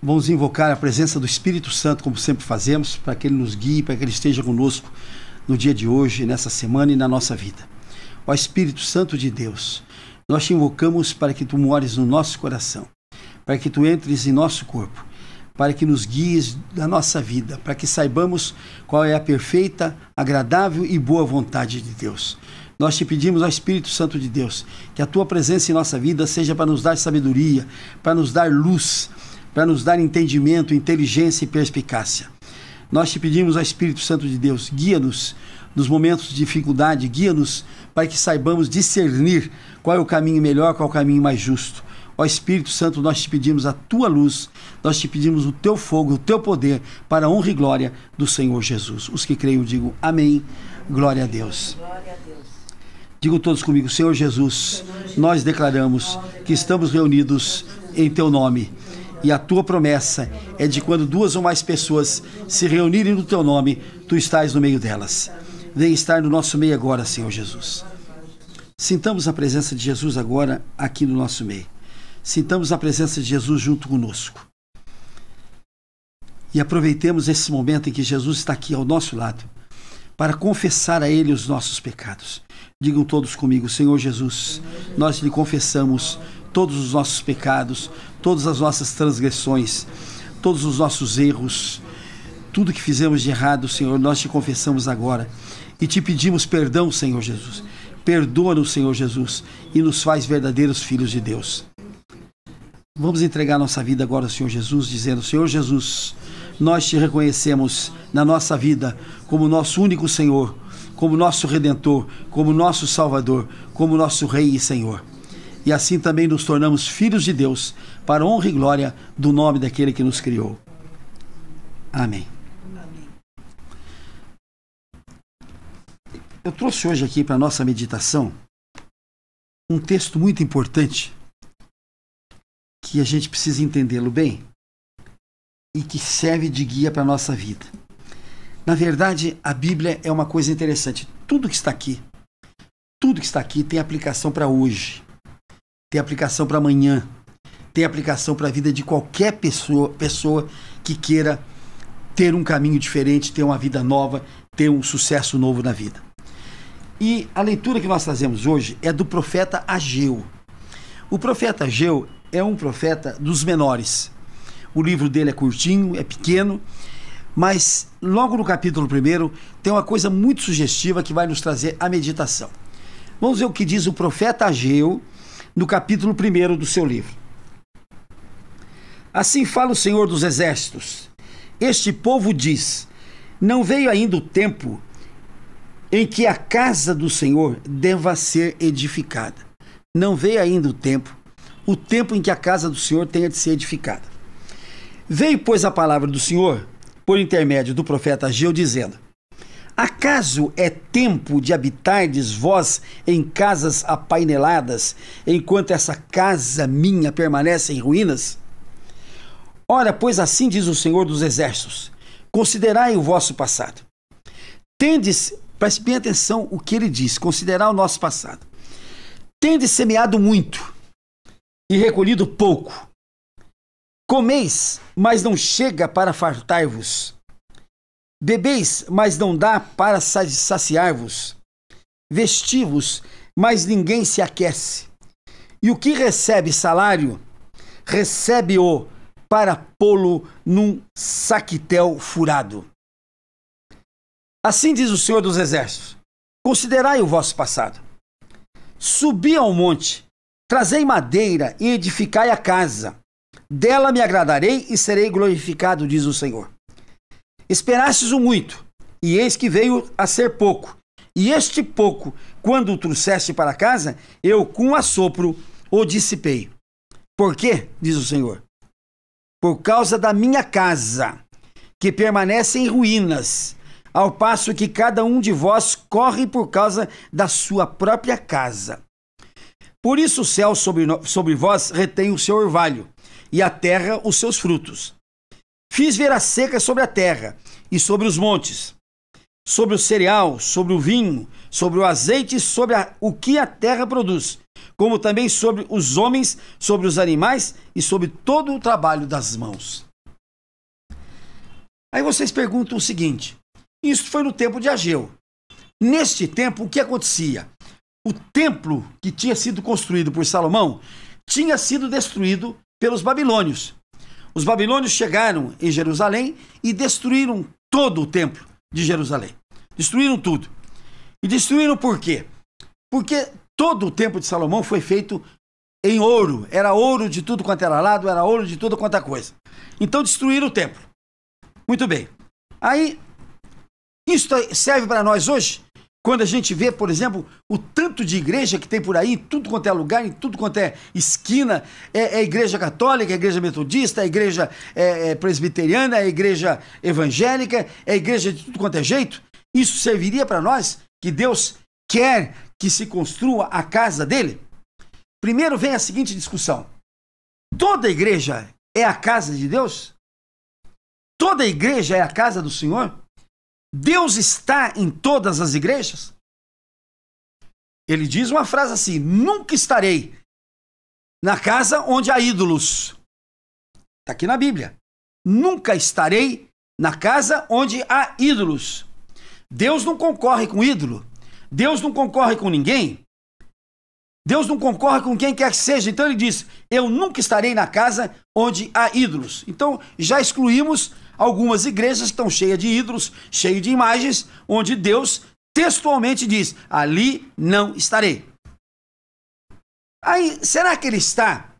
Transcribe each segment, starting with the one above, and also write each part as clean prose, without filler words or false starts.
Vamos invocar a presença do Espírito Santo, como sempre fazemos, para que Ele nos guie, para que Ele esteja conosco no dia de hoje, nessa semana e na nossa vida. Ó Espírito Santo de Deus, nós te invocamos para que Tu mores no nosso coração, para que Tu entres em nosso corpo, para que nos guies da nossa vida, para que saibamos qual é a perfeita, agradável e boa vontade de Deus. Nós te pedimos, ó Espírito Santo de Deus, que a Tua presença em nossa vida seja para nos dar sabedoria, para nos dar luz, para nos dar entendimento, inteligência e perspicácia. Nós te pedimos, ó Espírito Santo de Deus, guia-nos nos momentos de dificuldade, guia-nos para que saibamos discernir qual é o caminho melhor, qual é o caminho mais justo. Ó Espírito Santo, nós te pedimos a Tua luz, nós te pedimos o Teu fogo, o Teu poder, para a honra e glória do Senhor Jesus. Os que creem, digam amém, glória a Deus. Glória a Deus. Digam todos comigo, Senhor Jesus, nós declaramos que estamos reunidos em Teu nome. E a Tua promessa é de quando duas ou mais pessoas se reunirem no Teu nome, Tu estás no meio delas. Vem estar no nosso meio agora, Senhor Jesus. Sintamos a presença de Jesus agora aqui no nosso meio. Sintamos a presença de Jesus junto conosco. E aproveitemos esse momento em que Jesus está aqui ao nosso lado para confessar a Ele os nossos pecados. Digam todos comigo, Senhor Jesus, nós lhe confessamos todos os nossos pecados, todas as nossas transgressões, todos os nossos erros, tudo que fizemos de errado, Senhor, nós te confessamos agora e te pedimos perdão, Senhor Jesus. Perdoa-nos, Senhor Jesus, e nos faz verdadeiros filhos de Deus. Vamos entregar nossa vida agora ao Senhor Jesus, dizendo, Senhor Jesus, nós te reconhecemos na nossa vida como nosso único Senhor, como nosso Redentor, como nosso Salvador, como nosso Rei e Senhor. E assim também nos tornamos filhos de Deus, para a honra e glória do nome daquele que nos criou. Amém. Eu trouxe hoje aqui para a nossa meditação um texto muito importante que a gente precisa entendê-lo bem e que serve de guia para a nossa vida. Na verdade, a Bíblia é uma coisa interessante. Tudo que está aqui tem aplicação para hoje, tem aplicação para amanhã, tem aplicação para a vida de qualquer pessoa que queira ter um caminho diferente, ter uma vida nova, ter um sucesso novo na vida. E a leitura que nós trazemos hoje é do profeta Ageu. O profeta Ageu é um profeta dos menores. O livro dele é curtinho, é pequeno, mas logo no capítulo 1 tem uma coisa muito sugestiva que vai nos trazer a meditação. Vamos ver o que diz o profeta Ageu no capítulo 1 do seu livro. Assim fala o Senhor dos Exércitos. Este povo diz, não veio ainda o tempo em que a casa do Senhor deva ser edificada. Não veio ainda o tempo em que a casa do Senhor tenha de ser edificada. Veio, pois, a palavra do Senhor, por intermédio do profeta Ageu, dizendo, acaso é tempo de habitardes vós em casas apaineladas, enquanto essa casa minha permanece em ruínas? Ora, pois assim diz o Senhor dos Exércitos, considerai o vosso passado. Tendes, preste bem atenção o que ele diz, considerar o nosso passado. Tendes semeado muito e recolhido pouco. Comeis, mas não chega para fartar-vos. Bebeis, mas não dá para saciar-vos. Vestivos, mas ninguém se aquece. E o que recebe salário, recebe-o para pô-lo num saquitel furado. Assim diz o Senhor dos Exércitos, considerai o vosso passado. Subi ao monte, trazei madeira e edificai a casa. Dela me agradarei e serei glorificado, diz o Senhor. Esperastes o muito, e eis que veio a ser pouco. E este pouco, quando o trouxeste para casa, eu com assopro o dissipei. Por quê? Diz o Senhor. Por causa da minha casa, que permanece em ruínas, ao passo que cada um de vós corre por causa da sua própria casa. Por isso o céu sobre vós retém o seu orvalho, e a terra os seus frutos. Fiz ver a seca sobre a terra e sobre os montes, sobre o cereal, sobre o vinho, sobre o azeite e sobre o que a terra produz, como também sobre os homens, sobre os animais e sobre todo o trabalho das mãos. Aí vocês perguntam o seguinte: isso foi no tempo de Ageu. Neste tempo, o que acontecia? O templo que tinha sido construído por Salomão tinha sido destruído pelos babilônios. Os babilônios chegaram em Jerusalém e destruíram todo o templo de Jerusalém. Destruíram tudo. E destruíram por quê? Porque todo o templo de Salomão foi feito em ouro. Era ouro de tudo quanto era lado, era ouro de tudo quanto é coisa. Então destruíram o templo. Muito bem. Aí, isso serve para nós hoje, quando a gente vê, por exemplo, o tanto de igreja que tem por aí, em tudo quanto é lugar, em tudo quanto é esquina, é igreja católica, é igreja metodista, é igreja presbiteriana, é igreja evangélica, é igreja de tudo quanto é jeito. Isso serviria para nós, que Deus quer que se construa a casa dele? Primeiro vem a seguinte discussão: toda igreja é a casa de Deus? Toda igreja é a casa do Senhor? Deus está em todas as igrejas? Ele diz uma frase assim: nunca estarei na casa onde há ídolos. Está aqui na Bíblia. Nunca estarei na casa onde há ídolos. Deus não concorre com ídolo. Deus não concorre com ninguém. Deus não concorre com quem quer que seja. Então ele diz: eu nunca estarei na casa onde há ídolos. Então já excluímos algumas igrejas que estão cheias de ídolos, cheias de imagens, onde Deus textualmente diz: ali não estarei. Aí, será que ele está,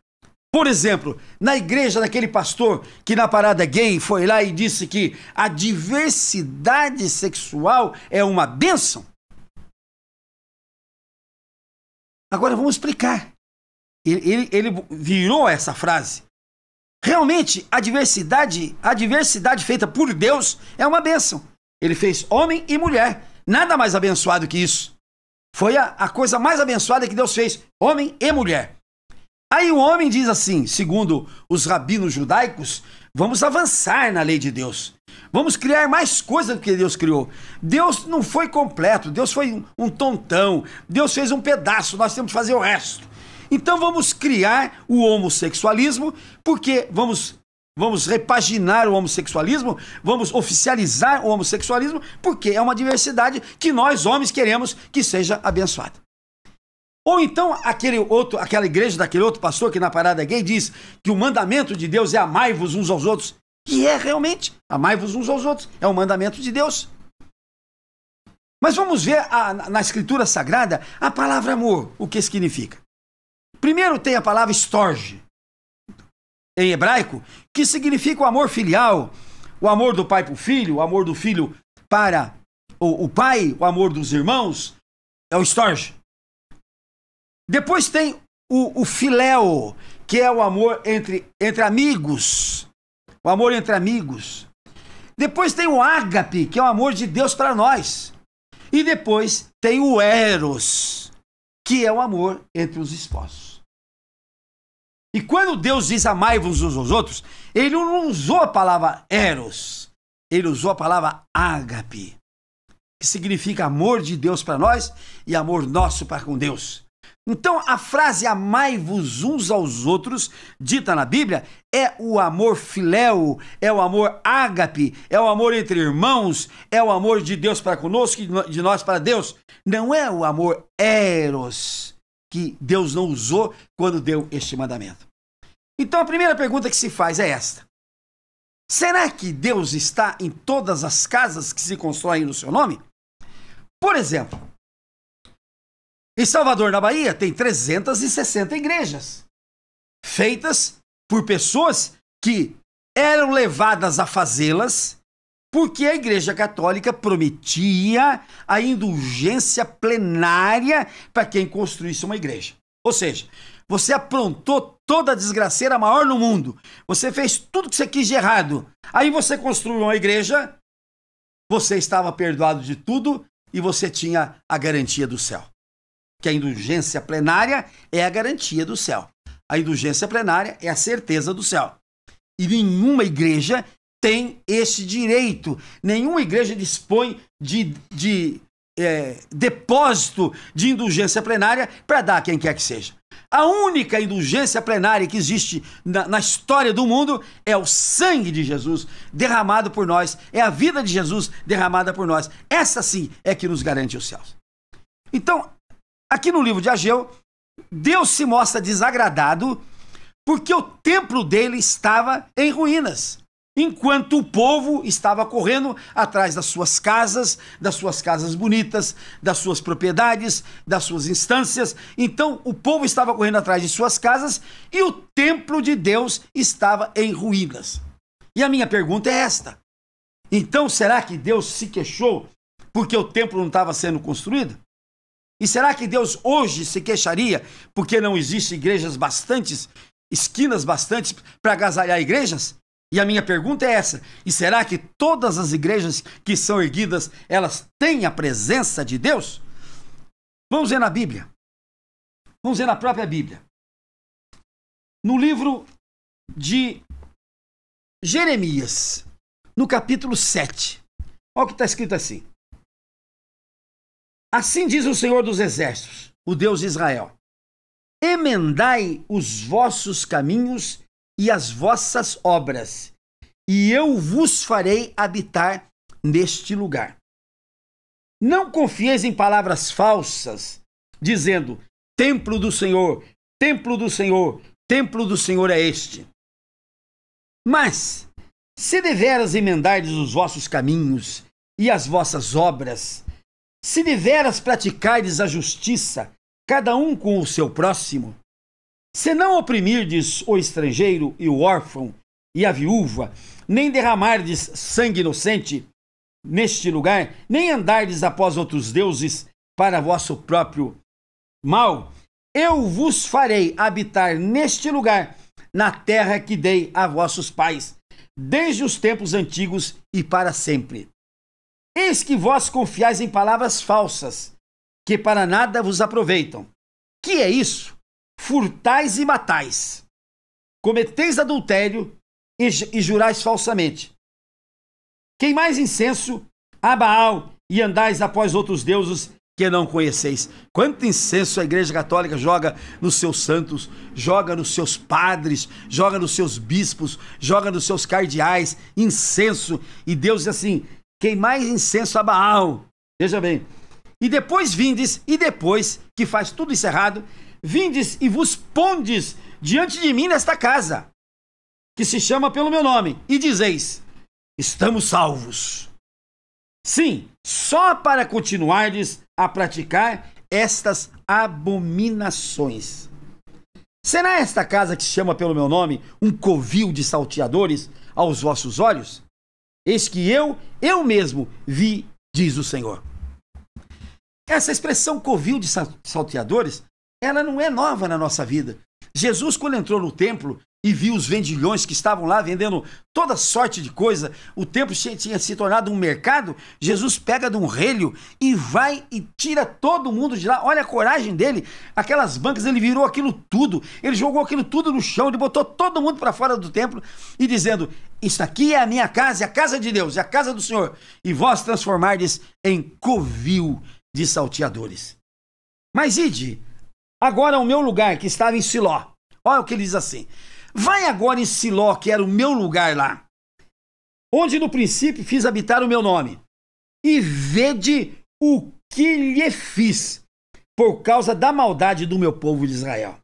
por exemplo, na igreja daquele pastor que na parada gay foi lá e disse que a diversidade sexual é uma bênção? Agora vamos explicar. Ele virou essa frase. Realmente, a diversidade feita por Deus é uma bênção. Ele fez homem e mulher. Nada mais abençoado que isso. Foi a coisa mais abençoada que Deus fez, homem e mulher. Aí o homem diz assim, segundo os rabinos judaicos: vamos avançar na lei de Deus. Vamos criar mais coisas do que Deus criou. Deus não foi completo, Deus foi um tontão. Deus fez um pedaço, nós temos que fazer o resto. Então vamos criar o homossexualismo, porque vamos repaginar o homossexualismo, vamos oficializar o homossexualismo, porque é uma diversidade que nós, homens, queremos que seja abençoada. Ou então aquela igreja daquele outro pastor que na parada gay diz que o mandamento de Deus é amai-vos uns aos outros. E é realmente, amai-vos uns aos outros, é o mandamento de Deus. Mas vamos ver na Escritura Sagrada a palavra amor, o que significa. Primeiro tem a palavra storge, em hebraico, que significa o amor filial, o amor do pai para o filho, o amor do filho para o pai, o amor dos irmãos, é o storge. Depois tem o filéu, que é o amor entre amigos, o amor entre amigos. Depois tem o ágape, que é o amor de Deus para nós. E depois tem o eros, que é o amor entre os esposos. E quando Deus diz amai-vos uns aos outros, ele não usou a palavra eros, ele usou a palavra ágape, que significa amor de Deus para nós e amor nosso para com Deus. Então a frase amai-vos uns aos outros, dita na Bíblia, é o amor filéu, é o amor ágape, é o amor entre irmãos, é o amor de Deus para conosco e de nós para Deus. Não é o amor eros, que Deus não usou quando deu este mandamento. Então a primeira pergunta que se faz é esta: será que Deus está em todas as casas que se constroem no seu nome? Por exemplo, em Salvador, na Bahia, tem 360 igrejas, feitas por pessoas que eram levadas a fazê-las porque a Igreja Católica prometia a indulgência plenária para quem construísse uma igreja. Ou seja, você aprontou toda a desgraceira maior no mundo, você fez tudo que você quis de errado, aí você construiu uma igreja, você estava perdoado de tudo e você tinha a garantia do céu. Que a indulgência plenária é a garantia do céu. A indulgência plenária é a certeza do céu. E nenhuma igreja tem esse direito. Nenhuma igreja dispõe de depósito de indulgência plenária para dar a quem quer que seja. A única indulgência plenária que existe na história do mundo é o sangue de Jesus derramado por nós, é a vida de Jesus derramada por nós. Essa sim é que nos garante os céus. Então, aqui no livro de Ageu, Deus se mostra desagradado porque o templo dele estava em ruínas, enquanto o povo estava correndo atrás das suas casas bonitas, das suas propriedades, das suas instâncias. Então, o povo estava correndo atrás de suas casas e o templo de Deus estava em ruínas. E a minha pergunta é esta: então, será que Deus se queixou porque o templo não estava sendo construído? E será que Deus hoje se queixaria porque não existem igrejas bastantes, esquinas bastantes para agasalhar igrejas? E a minha pergunta é essa: e será que todas as igrejas que são erguidas, elas têm a presença de Deus? Vamos ver na Bíblia. Vamos ver na própria Bíblia. No livro de Jeremias, no capítulo 7. Olha o que está escrito assim: assim diz o Senhor dos Exércitos, o Deus de Israel: emendai os vossos caminhos e as vossas obras, e eu vos farei habitar neste lugar. Não confieis em palavras falsas, dizendo: templo do Senhor, templo do Senhor, templo do Senhor é este. Mas, se deveras emendardes os vossos caminhos e as vossas obras, se deveras praticardes a justiça, cada um com o seu próximo, se não oprimirdes o estrangeiro e o órfão e a viúva, nem derramardes sangue inocente neste lugar, nem andardes após outros deuses para vosso próprio mal, eu vos farei habitar neste lugar, na terra que dei a vossos pais, desde os tempos antigos e para sempre. Eis que vós confiais em palavras falsas, que para nada vos aproveitam. Que é isso? Furtais e matais, cometeis adultério e jurais falsamente. Queimais incenso a Baal e andais após outros deuses que não conheceis. Quanto incenso a Igreja Católica joga nos seus santos, joga nos seus padres, joga nos seus bispos, joga nos seus cardeais, incenso. E Deus diz assim: queimais incenso a Baal. Veja bem. E depois vindes, e depois que faz tudo isso errado, vindes e vos pondes diante de mim nesta casa, que se chama pelo meu nome, e dizeis: estamos salvos. Sim, só para continuardes a praticar estas abominações. Será esta casa que se chama pelo meu nome um covil de salteadores aos vossos olhos? Eis que eu mesmo vi, diz o Senhor. Essa expressão covil de salteadores, ela não é nova na nossa vida. Jesus, quando entrou no templo e viu os vendilhões que estavam lá vendendo toda sorte de coisa, o templo tinha se tornado um mercado. Jesus pega de um relho e vai e tira todo mundo de lá. Olha a coragem dele, aquelas bancas, ele virou aquilo tudo, ele jogou aquilo tudo no chão, ele botou todo mundo para fora do templo e dizendo: isso aqui é a minha casa, é a casa de Deus, é a casa do Senhor, e vós transformardes em covil de salteadores. Mas ide agora ao meu lugar que estava em Siló. Olha o que ele diz assim: vai agora em Siló, que era o meu lugar lá, onde no princípio fiz habitar o meu nome, e vede o que lhe fiz por causa da maldade do meu povo de Israel.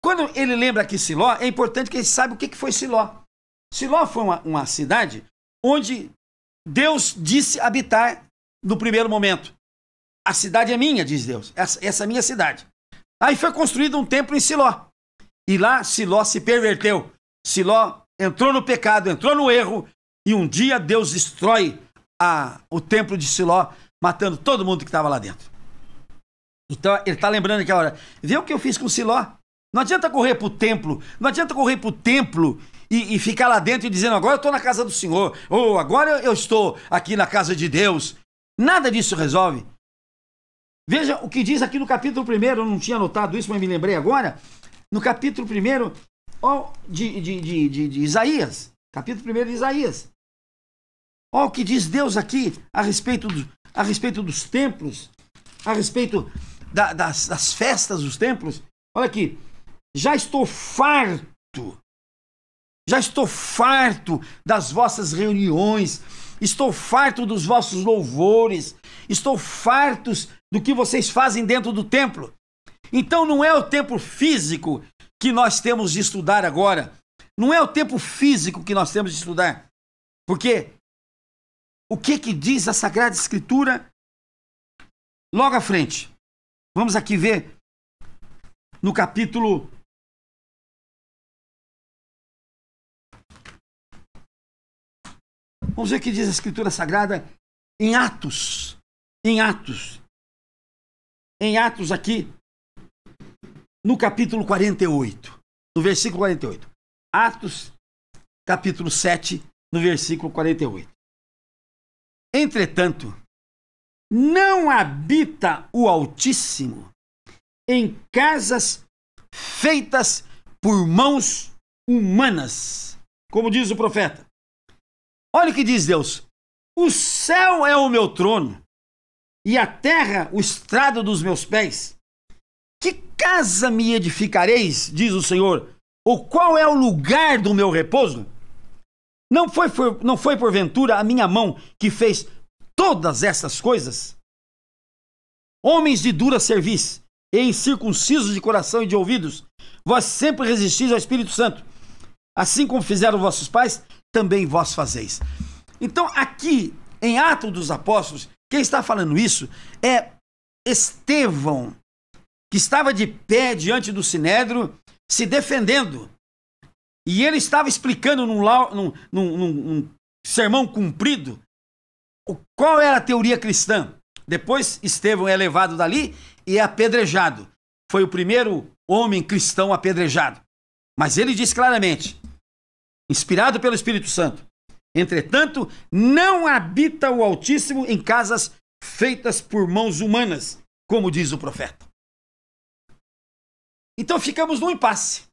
Quando ele lembra aqui Siló, é importante que ele saiba o que foi Siló. Siló foi uma cidade onde Deus disse habitar no primeiro momento. A cidade é minha, diz Deus, essa é a minha cidade. Aí foi construído um templo em Siló. E lá Siló se perverteu. Siló entrou no pecado, entrou no erro. E um dia Deus destrói o templo de Siló, matando todo mundo que estava lá dentro. Então ele está lembrando aquela hora: vê o que eu fiz com Siló. Não adianta correr para o templo. Não adianta correr para o templo e ficar lá dentro e dizendo: agora eu estou na casa do Senhor. Ou agora eu estou aqui na casa de Deus. Nada disso resolve. Veja o que diz aqui no capítulo 1, eu não tinha anotado isso, mas me lembrei agora. No capítulo 1 de Isaías, capítulo 1 de Isaías. Olha o que diz Deus aqui a respeito dos templos, a respeito das festas dos templos. Olha aqui, já estou farto das vossas reuniões, estou farto dos vossos louvores, estou farto do que vocês fazem dentro do templo. Então não é o templo físico que nós temos de estudar agora, não é o templo físico que nós temos de estudar, porque o que diz a Sagrada Escritura logo à frente? Vamos aqui ver no capítulo 'Vamos ver o que diz a Escritura Sagrada em Atos. Em Atos aqui, no capítulo 48, no versículo 48. Atos, capítulo 7, no versículo 48. Entretanto, não habita o Altíssimo em casas feitas por mãos humanas, como diz o profeta. Olha o que diz Deus: o céu é o meu trono e a terra o estrado dos meus pés. Que casa me edificareis, diz o Senhor, ou qual é o lugar do meu repouso? Não foi porventura a minha mão que fez todas essas coisas? Homens de dura cerviz e incircuncisos de coração e de ouvidos, vós sempre resistis ao Espírito Santo, assim como fizeram vossos pais, também vós fazeis. Então aqui em Atos dos Apóstolos, quem está falando isso é Estevão, que estava de pé diante do Sinédrio, se defendendo. E ele estava explicando num sermão comprido qual era a teoria cristã. Depois Estevão é levado dali e é apedrejado. Foi o primeiro homem cristão apedrejado. Mas ele diz claramente, inspirado pelo Espírito Santo: entretanto, não habita o Altíssimo em casas feitas por mãos humanas, como diz o profeta. Então ficamos num impasse.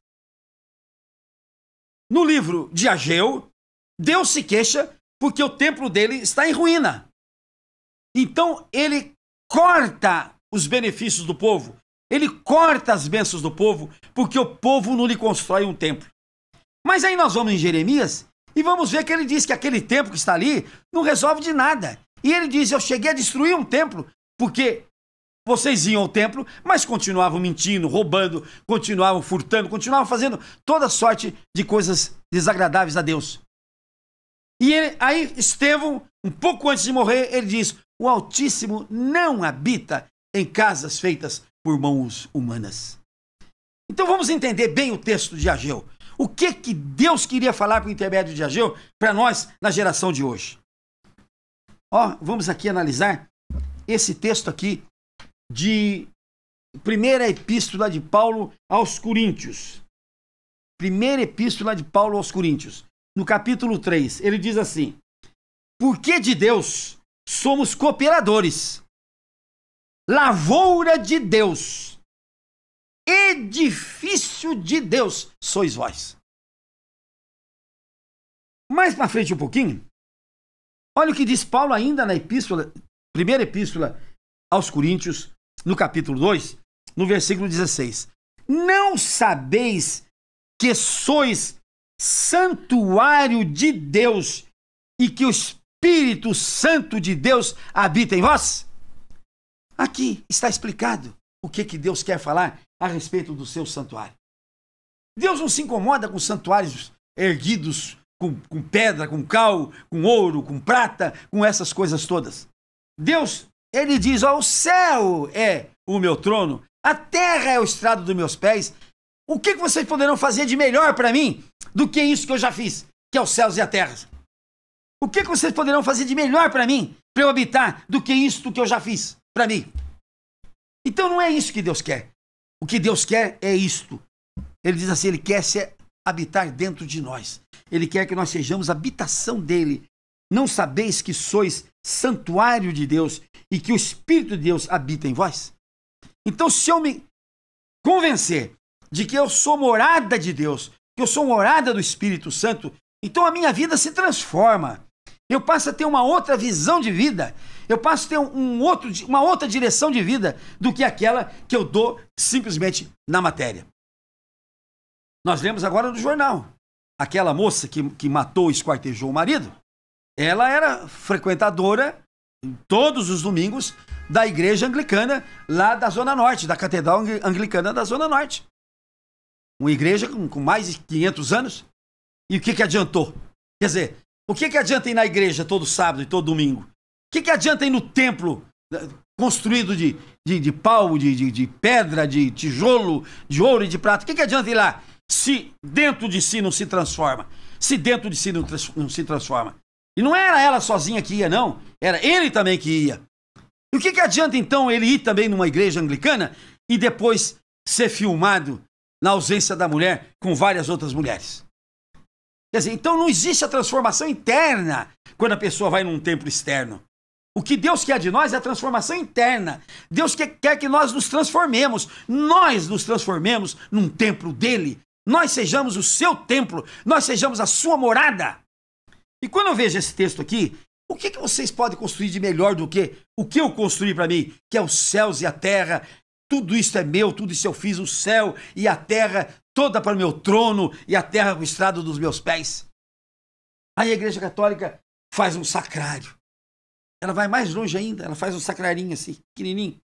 No livro de Ageu, Deus se queixa porque o templo dele está em ruína. Então ele corta os benefícios do povo, ele corta as bênçãos do povo, porque o povo não lhe constrói um templo. Mas aí nós vamos em Jeremias e vamos ver que ele diz que aquele templo que está ali não resolve de nada. E ele diz: eu cheguei a destruir um templo porque vocês iam ao templo, mas continuavam mentindo, roubando, continuavam furtando, continuavam fazendo toda sorte de coisas desagradáveis a Deus. E aí Estevão, um pouco antes de morrer, ele diz: o Altíssimo não habita em casas feitas por mãos humanas. Então vamos entender bem o texto de Ageu. O que Deus queria falar por intermédio de Ageu para nós na geração de hoje? Vamos aqui analisar esse texto aqui de primeira epístola de Paulo aos Coríntios. Primeira epístola de Paulo aos Coríntios, no capítulo 3, ele diz assim: porque de Deus somos cooperadores, lavoura de Deus, edifício de Deus sois vós. Mais para frente um pouquinho, olha o que diz Paulo ainda na epístola, primeira epístola aos Coríntios, no capítulo 2, no versículo 16. Não sabeis que sois santuário de Deus e que o Espírito Santo de Deus habita em vós? Aqui está explicado o que Deus quer falar a respeito do seu santuário. Deus não se incomoda com santuários erguidos com pedra, com cal, com ouro, com prata, com essas coisas todas. Deus, ele diz: o céu é o meu trono, a terra é o estrado dos meus pés. O que vocês poderão fazer de melhor para mim do que isso que eu já fiz, que é os céus e a terra? O que vocês poderão fazer de melhor para mim, para eu habitar, do que isso que eu já fiz para mim? Então não é isso que Deus quer. O que Deus quer é isto. Ele diz assim: ele quer habitar dentro de nós. Ele quer que nós sejamos habitação dele. Não sabeis que sois santuário de Deus e que o Espírito de Deus habita em vós? Então, se eu me convencer de que eu sou morada de Deus, que eu sou morada do Espírito Santo, então a minha vida se transforma. Eu passo a ter uma outra visão de vida. Eu passo a ter uma outra direção de vida do que aquela que eu dou simplesmente na matéria. Nós lemos agora no jornal. Aquela moça que matou e esquartejou o marido, ela era frequentadora todos os domingos da igreja anglicana lá da Zona Norte, da Catedral Anglicana da Zona Norte. Uma igreja com mais de 500 anos. E o que adiantou? Quer dizer, o que adianta ir na igreja todo sábado e todo domingo? O que adianta ir no templo construído de pau, de pedra, de tijolo, de ouro e de prata? O que adianta ir lá se dentro de si não se transforma? Se dentro de si não se transforma? E não era ela sozinha que ia, não. Era ele também que ia. E o que adianta então ele ir também numa igreja anglicana e depois ser filmado na ausência da mulher com várias outras mulheres? Quer dizer, então não existe a transformação interna quando a pessoa vai num templo externo. O que Deus quer de nós é a transformação interna. Deus quer que nós nos transformemos. Nós nos transformemos num templo dele. Nós sejamos o seu templo. Nós sejamos a sua morada. E quando eu vejo esse texto aqui, o que vocês podem construir de melhor do que o que eu construí para mim? Que é os céus e a terra. Tudo isso é meu, tudo isso eu fiz, o céu e a terra, toda para o meu trono e a terra o estrado dos meus pés. Aí a Igreja Católica faz um sacrário. Ela vai mais longe ainda, ela faz um sacrarinho assim, pequenininho,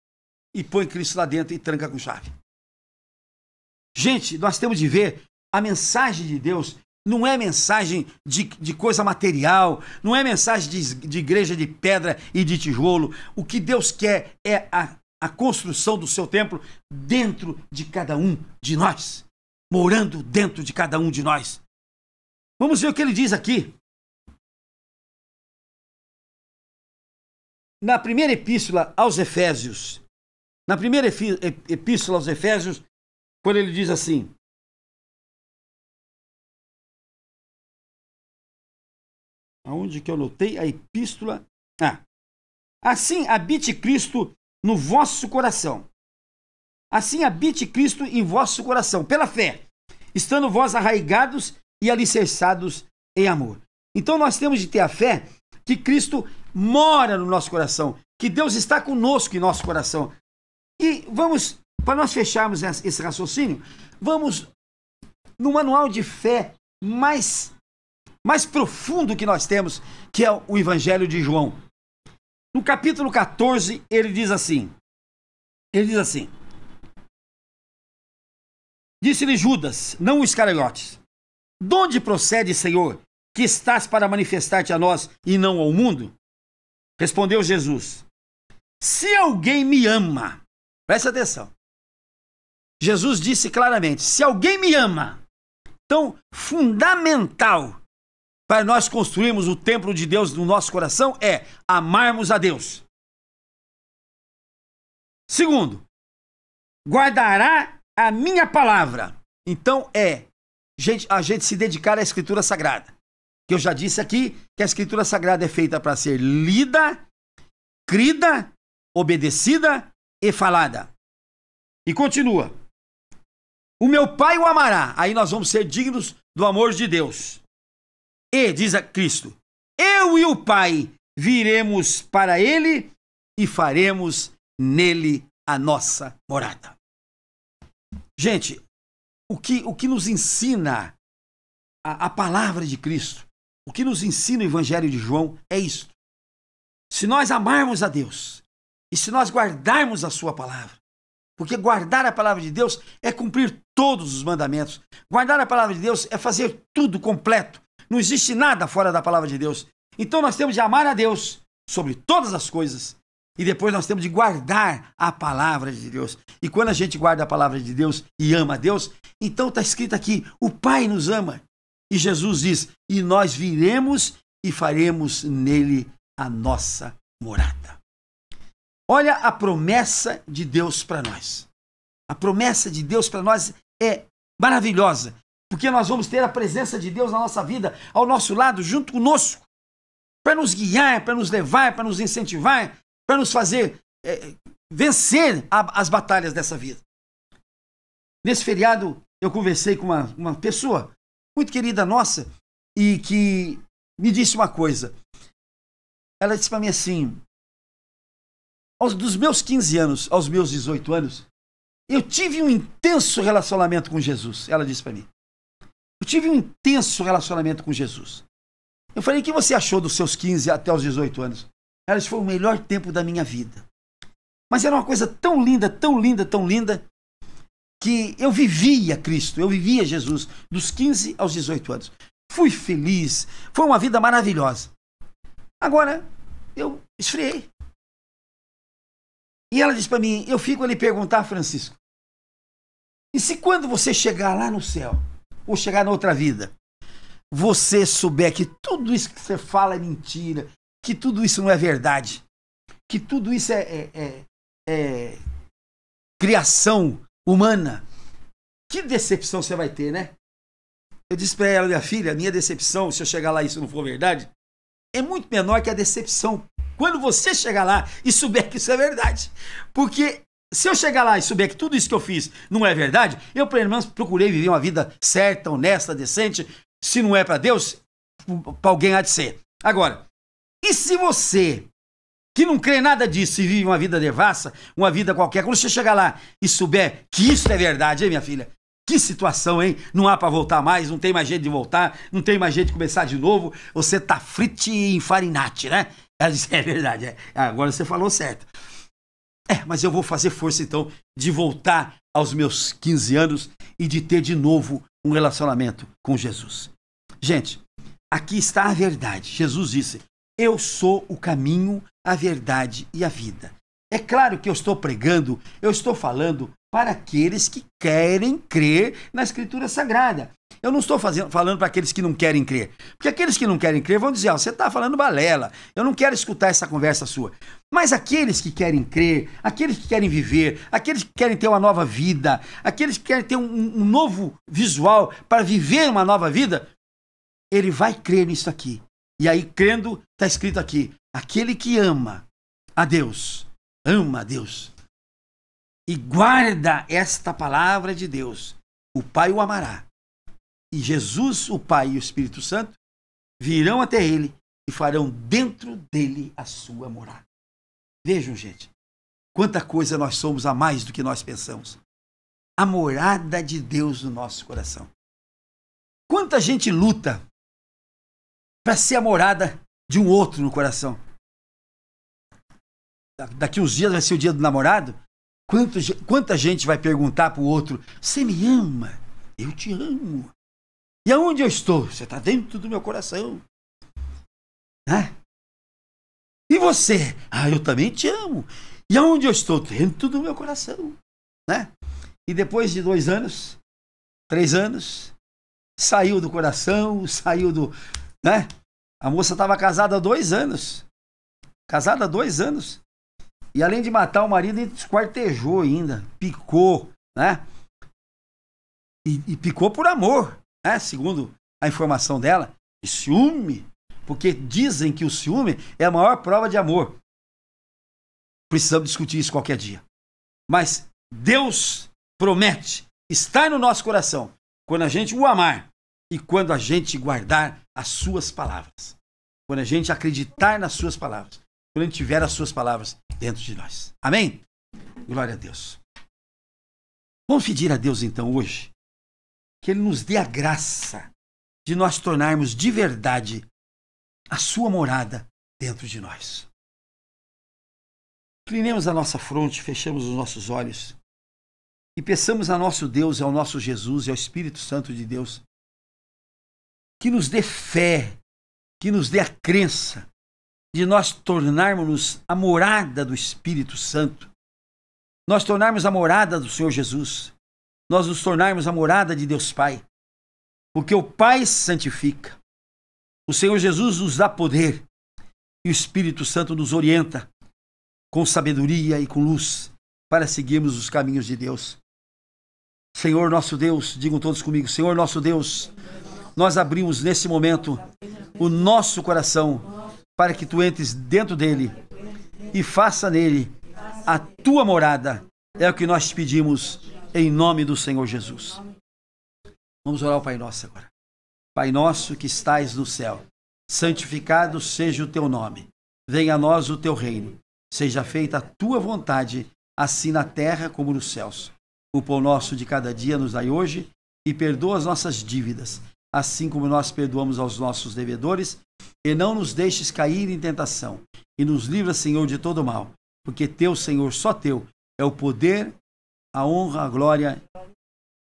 e põe Cristo lá dentro e tranca com chave. Gente, nós temos de ver, a mensagem de Deus não é mensagem de coisa material, não é mensagem de igreja de pedra e de tijolo. O que Deus quer é a construção do seu templo dentro de cada um de nós, morando dentro de cada um de nós. Vamos ver o que ele diz aqui. Na primeira epístola aos Efésios, quando ele diz assim: aonde que eu notei a epístola? Assim habite Cristo no vosso coração. Assim habite Cristo em vosso coração, pela fé, estando vós arraigados e alicerçados em amor. Então nós temos de ter a fé que Cristo mora no nosso coração, que Deus está conosco em nosso coração. E vamos, para nós fecharmos esse raciocínio, vamos no manual de fé mais profundo que nós temos, que é o Evangelho de João. No capítulo 14, ele diz assim, disse-lhe Judas, não o Iscariotes, de onde procede, Senhor, que estás para manifestar-te a nós e não ao mundo? Respondeu Jesus, se alguém me ama, presta atenção, Jesus disse claramente, se alguém me ama, então fundamental para nós construirmos o templo de Deus no nosso coração é amarmos a Deus. Segundo, guardará a minha palavra. Então a gente se dedicar à Escritura Sagrada. Que eu já disse aqui que a Escritura Sagrada é feita para ser lida, crida, obedecida e falada. E continua. O meu Pai o amará. Aí nós vamos ser dignos do amor de Deus. E, diz a Cristo, eu e o Pai viremos para ele e faremos nele a nossa morada. Gente, o que nos ensina a palavra de Cristo, o que nos ensina o Evangelho de João é isto. Se nós amarmos a Deus e se nós guardarmos a sua palavra, porque guardar a palavra de Deus é cumprir todos os mandamentos. Guardar a palavra de Deus é fazer tudo completo. Não existe nada fora da palavra de Deus. Então nós temos de amar a Deus sobre todas as coisas. E depois nós temos de guardar a palavra de Deus. E quando a gente guarda a palavra de Deus e ama a Deus, então está escrito aqui, o Pai nos ama. E Jesus diz, e nós viremos e faremos nele a nossa morada. Olha a promessa de Deus para nós. A promessa de Deus para nós é maravilhosa. Porque nós vamos ter a presença de Deus na nossa vida, ao nosso lado, junto conosco, para nos guiar, para nos levar, para nos incentivar, para nos fazer vencer as batalhas dessa vida. Nesse feriado, eu conversei com uma pessoa muito querida nossa e que me disse uma coisa. Ela disse para mim assim, dos meus 15 anos aos meus 18 anos, eu tive um intenso relacionamento com Jesus. Ela disse para mim, eu tive um intenso relacionamento com Jesus. Eu falei, o que você achou dos seus 15 até os 18 anos? Ela disse, foi o melhor tempo da minha vida. Mas era uma coisa tão linda, tão linda, tão linda, que eu vivia Cristo, eu vivia Jesus, dos 15 aos 18 anos. Fui feliz, foi uma vida maravilhosa. Agora, eu esfriei. E ela disse para mim, eu fico a lhe perguntar, Francisco, e se quando você chegar lá no céu, ou chegar na outra vida, você souber que tudo isso que você fala é mentira, que tudo isso não é verdade, que tudo isso é criação humana, que decepção você vai ter, né? Eu disse para ela, minha filha, a minha decepção, se eu chegar lá e isso não for verdade, é muito menor que a decepção quando você chegar lá e souber que isso é verdade. Porque se eu chegar lá e souber que tudo isso que eu fiz não é verdade, eu pelo menos procurei viver uma vida certa, honesta, decente. Se não é para Deus, para alguém há de ser. Agora, e se você, que não crê em nada disso e vive uma vida devassa, uma vida qualquer, quando você chegar lá e souber que isso é verdade, hein, minha filha? Que situação, hein? Não há para voltar mais, não tem mais jeito de voltar, não tem mais jeito de começar de novo, você tá frite e enfarinate, né? Ela disse, é verdade, agora você falou certo. Mas eu vou fazer força então de voltar aos meus 15 anos e de ter de novo um relacionamento com Jesus. Gente, aqui está a verdade. Jesus disse, eu sou o caminho, a verdade e a vida. É claro que eu estou pregando, eu estou falando para aqueles que querem crer na Escritura Sagrada. Eu não estou falando para aqueles que não querem crer. Porque aqueles que não querem crer vão dizer, você está falando balela, eu não quero escutar essa conversa sua. Mas aqueles que querem crer, aqueles que querem viver, aqueles que querem ter uma nova vida, aqueles que querem ter um novo visual para viver uma nova vida, ele vai crer nisso aqui. E aí, crendo, está escrito aqui, aquele que ama a Deus e guarda esta palavra de Deus, o Pai o amará. E Jesus, o Pai e o Espírito Santo virão até ele e farão dentro dele a sua morada. Vejam, gente, quanta coisa nós somos a mais do que nós pensamos. A morada de Deus no nosso coração. Quanta gente luta para ser a morada de um outro no coração. Daqui uns dias vai ser o dia do namorado. Quanta gente vai perguntar para o outro, você me ama? Eu te amo. E aonde eu estou? Você está dentro do meu coração. E você? Eu também te amo. E aonde eu estou? Dentro do meu coração. E depois de 2 anos, 3 anos, saiu do coração, saiu do... A moça estava casada há 2 anos. Casada há 2 anos. E além de matar o marido, ele esquartejou ainda. Picou, E picou por amor, segundo a informação dela. E ciúme. Porque dizem que o ciúme é a maior prova de amor. Precisamos discutir isso qualquer dia. Mas Deus promete estar no nosso coração quando a gente o amar e quando a gente guardar as suas palavras. Quando a gente acreditar nas suas palavras. Quando a gente tiver as suas palavras dentro de nós. Amém? Glória a Deus. Vamos pedir a Deus então hoje que Ele nos dê a graça de nós tornarmos de verdade a sua morada dentro de nós. Inclinemos a nossa fronte, fechamos os nossos olhos e peçamos a nosso Deus, ao nosso Jesus e ao Espírito Santo de Deus que nos dê fé, que nos dê a crença de nós tornarmos a morada do Espírito Santo, nós tornarmos a morada do Senhor Jesus, nós nos tornarmos a morada de Deus Pai, porque o Pai santifica, o Senhor Jesus nos dá poder e o Espírito Santo nos orienta com sabedoria e com luz para seguirmos os caminhos de Deus. Senhor nosso Deus, digam todos comigo, Senhor nosso Deus, nós abrimos nesse momento o nosso coração para que tu entres dentro dele e faça nele a tua morada. É o que nós te pedimos em nome do Senhor Jesus. Vamos orar ao Pai Nosso agora. Pai nosso que estais no céu, santificado seja o teu nome. Venha a nós o teu reino. Seja feita a tua vontade, assim na terra como nos céus. O pão nosso de cada dia nos dai hoje, e perdoa as nossas dívidas, assim como nós perdoamos aos nossos devedores, e não nos deixes cair em tentação, e nos livra, Senhor, de todo mal, porque teu, Senhor, só teu, é o poder, a honra, a glória,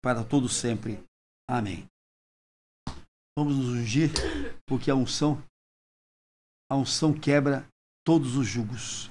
para todo sempre. Amém. Vamos nos ungir, porque a unção quebra todos os jugos.